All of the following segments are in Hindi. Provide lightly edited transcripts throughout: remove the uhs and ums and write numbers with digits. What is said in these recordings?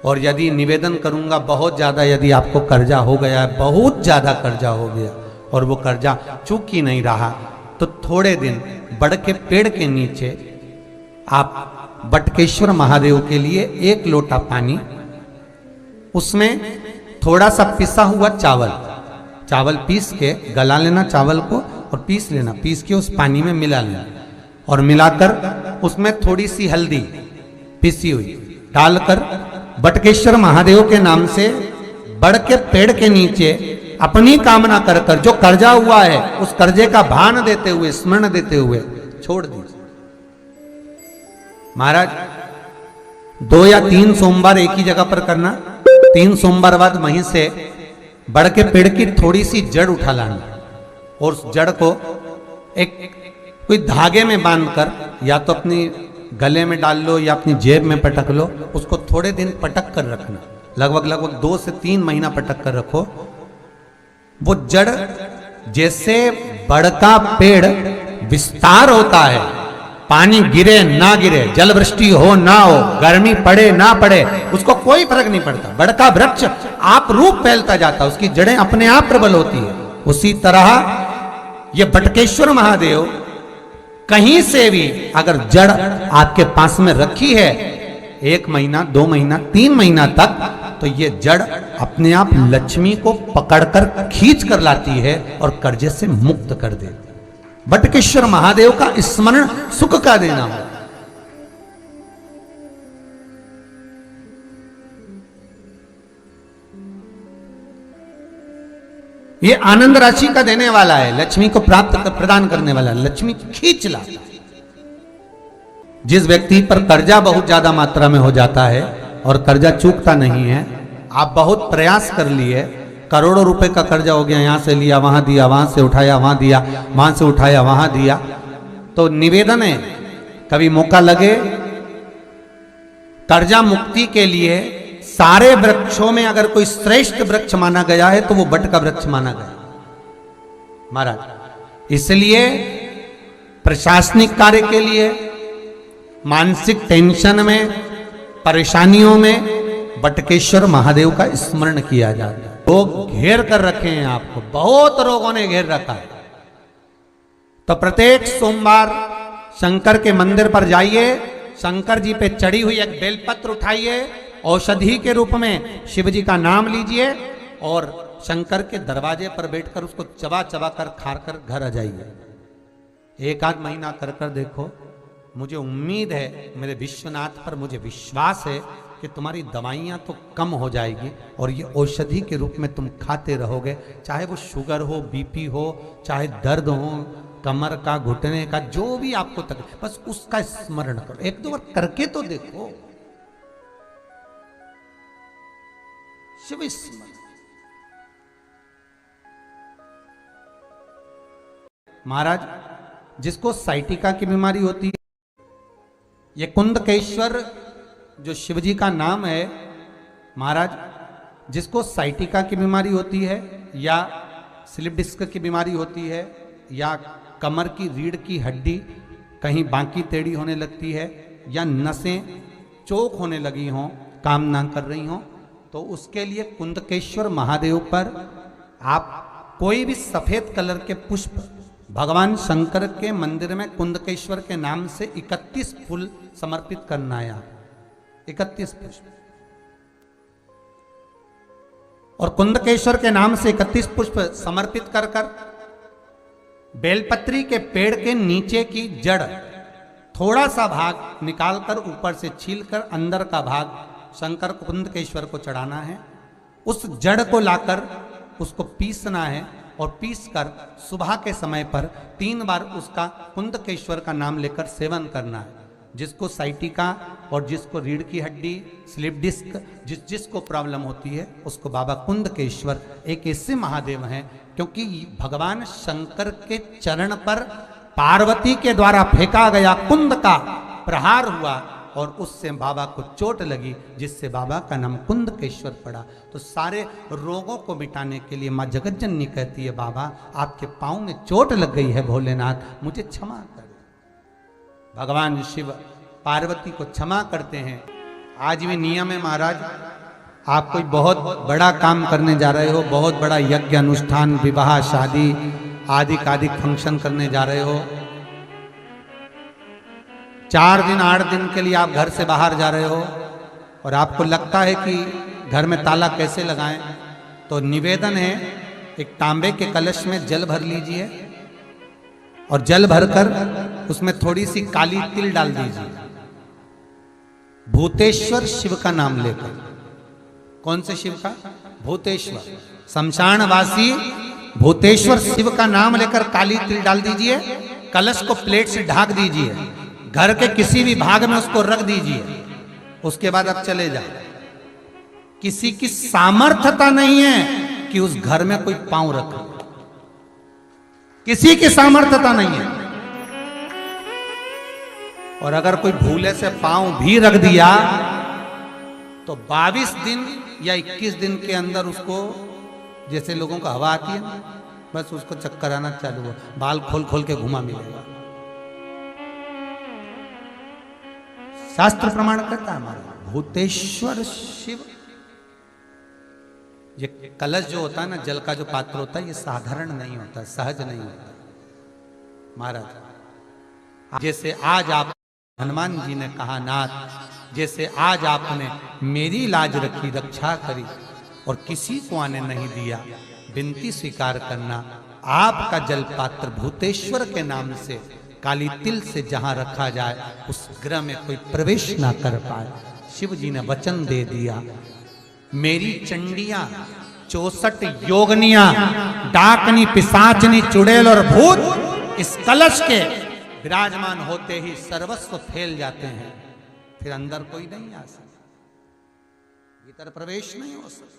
और यदि निवेदन करूंगा बहुत ज़्यादा, यदि आपको कर्जा हो गया, बहुत ज़्यादा कर्जा हो गया और वो कर्जा चूक ही नहीं रहा, तो थोड़े दिन बड़ के पेड़ के नीचे आप बटकेश्वर महादेव के लिए 1 लोटा पानी, उसमें थोड़ा सा पिसा हुआ चावल पीस के गला लेना चावल को और पीस लेना, पीस के उस पानी में मिला लेना और मिलाकर उसमें थोड़ी सी हल्दी पिसी हुई डालकर बटकेश्वर महादेव के नाम से बड़ के पेड़ के नीचे अपनी कामना कर कर जो कर्जा हुआ है उस कर्जे का भान देते हुए, स्मरण देते हुए छोड़ दीजिए। महाराज 2 या 3 सोमवार एक ही जगह पर करना, 3 सोमवार बाद वहीं से बड़ के पेड़ की थोड़ी सी जड़ उठा लाना और उस जड़ को एक कोई धागे में बांधकर या तो अपनी गले में डाल लो या अपनी जेब में पटक लो, उसको थोड़े दिन पटक कर रखना, लगभग 2 से 3 महीना पटक कर रखो। वो जड़ जैसे बड़ का पेड़ विस्तार होता है, पानी गिरे ना गिरे, जल वृष्टि हो ना हो, गर्मी पड़े ना पड़े, उसको कोई फर्क नहीं पड़ता। बड़ का वृक्ष आप रूप फैलता जाता, उसकी जड़ें अपने आप प्रबल होती है। उसी तरह ये बटकेश्वर महादेव कहीं से भी अगर जड़ आपके पास में रखी है 1 महीना, 2 महीना, 3 महीना तक, तो ये जड़ अपने आप लक्ष्मी को पकड़कर खींच कर लाती है और कर्जे से मुक्त कर देती। बटकेश्वर महादेव का स्मरण सुख का देना हो। ये आनंद राशि का देने वाला है, लक्ष्मी को प्रदान करने वाला, लक्ष्मी खींच लाता है। जिस व्यक्ति पर कर्जा बहुत ज्यादा मात्रा में हो जाता है और कर्जा चूकता नहीं है, आप बहुत प्रयास कर लिए, करोड़ों रुपए का कर्जा हो गया, यहां से लिया वहां दिया, वहां से उठाया वहां दिया, वहां से उठाया वहां दिया, तो निवेदन है कभी मौका लगे कर्जा मुक्ति के लिए सारे वृक्षों में अगर कोई श्रेष्ठ वृक्ष माना गया है तो वो बट का वृक्ष माना गया महाराज। इसलिए प्रशासनिक कार्य के लिए, मानसिक टेंशन में, परेशानियों में बटकेश्वर महादेव का स्मरण किया जाता है। लोग घेर कर रखे हैं आपको, बहुत लोगों ने घेर रखा है। तो प्रत्येक सोमवार शंकर के मंदिर पर जाइए, शंकर जी पे चढ़ी हुई एक बेलपत्र उठाइए, औषधि के रूप में शिव जी का नाम लीजिए और शंकर के दरवाजे पर बैठकर उसको चबा चबा कर खार कर घर आ जाइए। 1 आध महीना कर कर देखो, मुझे उम्मीद है, मेरे विश्वनाथ पर मुझे विश्वास है कि तुम्हारी दवाइयाँ तो कम हो जाएगी और ये औषधि के रूप में तुम खाते रहोगे, चाहे वो शुगर हो, बीपी हो, चाहे दर्द हो, कमर का, घुटने का, जो भी आपको तकलीफ, बस उसका स्मरण करो। 1-2 बार करके तो देखो। शिव स्मरण। महाराज जिसको साइटिका की बीमारी होती है, ये कुंदकेश्वर जो शिवजी का नाम है महाराज, जिसको साइटिका की बीमारी होती है या स्लिप डिस्क की बीमारी होती है या कमर की रीढ़ की हड्डी कहीं बांकी टेढ़ी होने लगती है या नसें चौक होने लगी हों, काम ना कर रही हों, तो उसके लिए कुंदकेश्वर महादेव पर आप कोई भी सफेद कलर के पुष्प, भगवान शंकर के मंदिर में कुंदकेश्वर के नाम से 31 फूल समर्पित करना है। आप 31 पुष्प, और कुंदकेश्वर के नाम से 31 पुष्प समर्पित कर कर बेलपत्री के पेड़ के नीचे की जड़ थोड़ा सा भाग निकालकर ऊपर से छीलकर अंदर का भाग शंकर कुंदकेश्वर को चढ़ाना है। उस जड़ को लाकर उसको पीसना है और पीसकर सुबह के समय पर 3 बार उसका कुंदकेश्वर का नाम लेकर सेवन करना है। जिसको साइटिका और जिसको रीढ़ की हड्डी, स्लिप डिस्क, जिसको प्रॉब्लम होती है उसको बाबा कुंदकेश्वर एक ऐसे महादेव हैं, क्योंकि भगवान शंकर के चरण पर पार्वती के द्वारा फेंका गया कुंद का प्रहार हुआ और उससे बाबा को चोट लगी, जिससे बाबा का नाम कुंदकेश्वर पड़ा। तो सारे रोगों को मिटाने के लिए माँ जगतजननी कहती है, बाबा आपके पाँव में चोट लग गई है, भोलेनाथ मुझे क्षमा कर। भगवान शिव पार्वती को क्षमा करते हैं। आज भी नियम है महाराज, आप कोई बहुत बड़ा काम करने जा रहे हो, बहुत बड़ा यज्ञ अनुष्ठान, विवाह, शादी आदि फंक्शन करने जा रहे हो, 4 दिन 8 दिन के लिए आप घर से बाहर जा रहे हो और आपको लगता है कि घर में ताला कैसे लगाएं, तो निवेदन है एक तांबे के कलश में जल भर लीजिए और जल भरकर उसमें थोड़ी सी काली तिल डाल दीजिए, भूतेश्वर शिव का नाम लेकर। कौन से शिव का? भूतेश्वर, शमशानवासी भूतेश्वर शिव का नाम लेकर काली तिल डाल दीजिए, कलश को प्लेट से ढक दीजिए, घर के किसी भी भाग में उसको रख दीजिए। उसके बाद आप चले जाए। किसी की सामर्थ्यता नहीं है कि उस घर में कोई पांव रखे, किसी की सामर्थ्यता नहीं है। और अगर कोई भूले से पांव भी रख दिया तो 22 दिन या 21 दिन के अंदर उसको, जैसे लोगों को हवा आती है, बस उसको चक्कर आना चालू हो, बाल खोल खोल के घुमा मिलेगा। शास्त्र प्रमाण करता है हमारा भूतेश्वर शिव। ये कलश जो होता है ना, जल का जो पात्र होता है, ये साधारण नहीं होता, सहज नहीं होता महाराज। जैसे आज आप, हनुमान जी ने कहा, नाथ जैसे आज आपने मेरी लाज रखी, रक्षा करी और किसी को आने नहीं दिया, विनती स्वीकार करना, आपका जल पात्र भूतेश्वर के नाम से काली तिल से जहां रखा जाए उस गृह में कोई प्रवेश ना कर पाए। शिव जी ने वचन दे दिया, मेरी चंडियां 64 योगनियां, डाकनी, पिशाचनी, चुड़ैल और भूत इस कलश के विराजमान होते ही सर्वस्व फैल जाते हैं, फिर अंदर कोई नहीं आ सकता, भीतर प्रवेश नहीं हो सकता।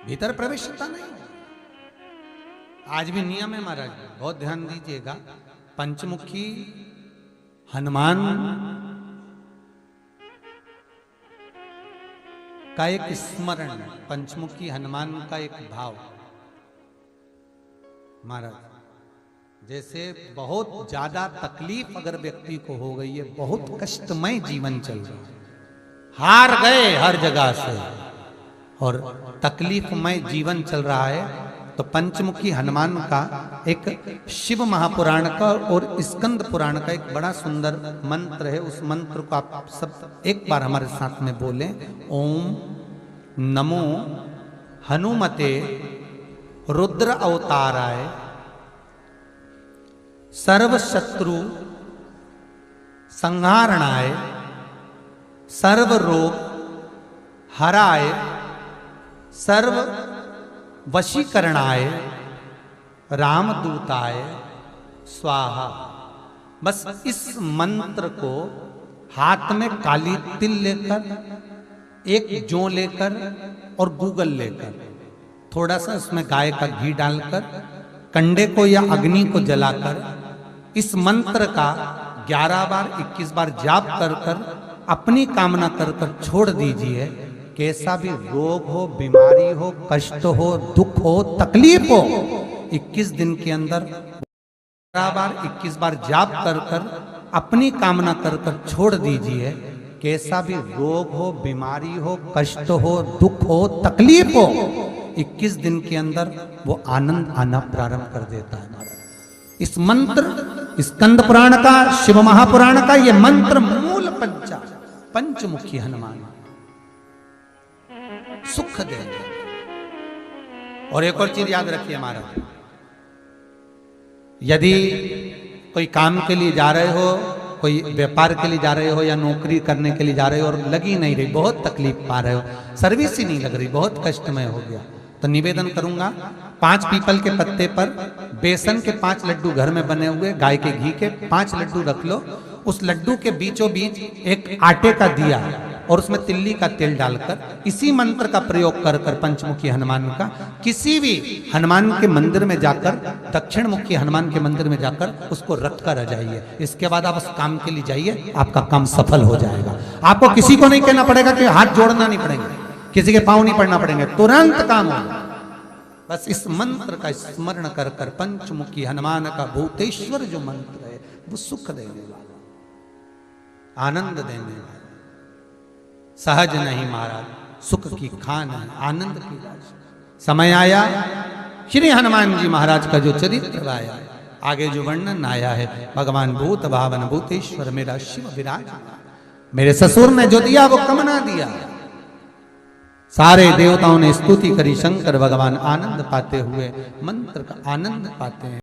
भीतर प्रवेश होता नहीं। आज भी नियम है महाराज, बहुत ध्यान दीजिएगा। पंचमुखी हनुमान का एक स्मरण, पंचमुखी हनुमान का एक भाव महाराज, जैसे बहुत ज्यादा तकलीफ अगर व्यक्ति को हो गई है, बहुत कष्टमय जीवन चल रहा है, हार गए हर जगह से और तकलीफमय जीवन चल रहा है, तो पंचमुखी हनुमान का एक शिव महापुराण का और स्कंद पुराण का एक बड़ा सुंदर मंत्र है। उस मंत्र को आप सब एक बार हमारे साथ में बोलें। ओम नमो हनुमते रुद्र अवताराय सर्व शत्रु संहारणाय सर्व रोग हराय सर्व वशीकरणाय रामदूताय स्वाहा। बस इस मंत्र को हाथ में काली तिल लेकर, एक जौ लेकर और गूगल लेकर, थोड़ा सा उसमें गाय का घी डालकर, कंडे को या अग्नि को जलाकर इस मंत्र का 11 बार 21 बार जाप कर कर अपनी कामना कर कर छोड़ दीजिए। कैसा भी रोग हो, बीमारी हो, कष्ट हो, दुख हो, तकलीफ हो, 21 दिन के अंदर 11 बार 21 बार जाप कर कर अपनी कामना कर कर छोड़ दीजिए। कैसा भी रोग हो, बीमारी हो, कष्ट हो, दुख हो, तकलीफ हो, 21 दिन के अंदर वो आनंद आना प्रारंभ कर देता है। इस मंत्र, स्कंद पुराण का, शिव महापुराण का ये मंत्र मूल पंचमुखी हनुमान सुख देंगे। और एक और चीज याद रखिए हमारा, यदि कोई काम के लिए जा रहे हो, कोई व्यापार के लिए जा रहे हो या नौकरी करने के लिए जा रहे हो और लगी नहीं रही, बहुत तकलीफ पा रहे हो, सर्विस ही नहीं लग रही, बहुत कष्टमय हो गया, तो निवेदन करूंगा 5 पीपल के पत्ते पर बेसन के 5 लड्डू घर में बने हुए, गाय के घी के 5 लड्डू रख लो। उस लड्डू के बीचों बीच एक आटे का दिया और उसमें तिल्ली का तेल डालकर इसी मंत्र का प्रयोग कर कर पंचमुखी हनुमान का किसी भी हनुमान के मंदिर में जाकर, दक्षिण मुखी हनुमान के मंदिर में जाकर उसको रख कर आ जाइए। इसके बाद आप उस काम के लिए जाइए, आपका काम सफल हो जाएगा। आपको किसी को नहीं कहना पड़ेगा कि हाथ जोड़ना नहीं पड़ेंगे, किसी के पांव नहीं पड़ना पड़ेंगे, तुरंत काम होगा। बस इस मंत्र का स्मरण कर कर पंचमुखी हनुमान का भूतेश्वर जो मंत्र है, वो सुख देने वाला, आनंद देने वाला। सहज नहीं महाराज, सुख की खान है, आनंद की राशि। समय आया श्री हनुमान जी महाराज का जो चरित्र आया, आगे जो वर्णन आया है, भगवान भूत भावन भूतेश्वर मेरा शिव विराज, मेरे ससुर ने जो दिया वो कम ना दिया। सारे देवताओं ने स्तुति करी, शंकर भगवान आनंद पाते हुए मंत्र का आनंद पाते हैं।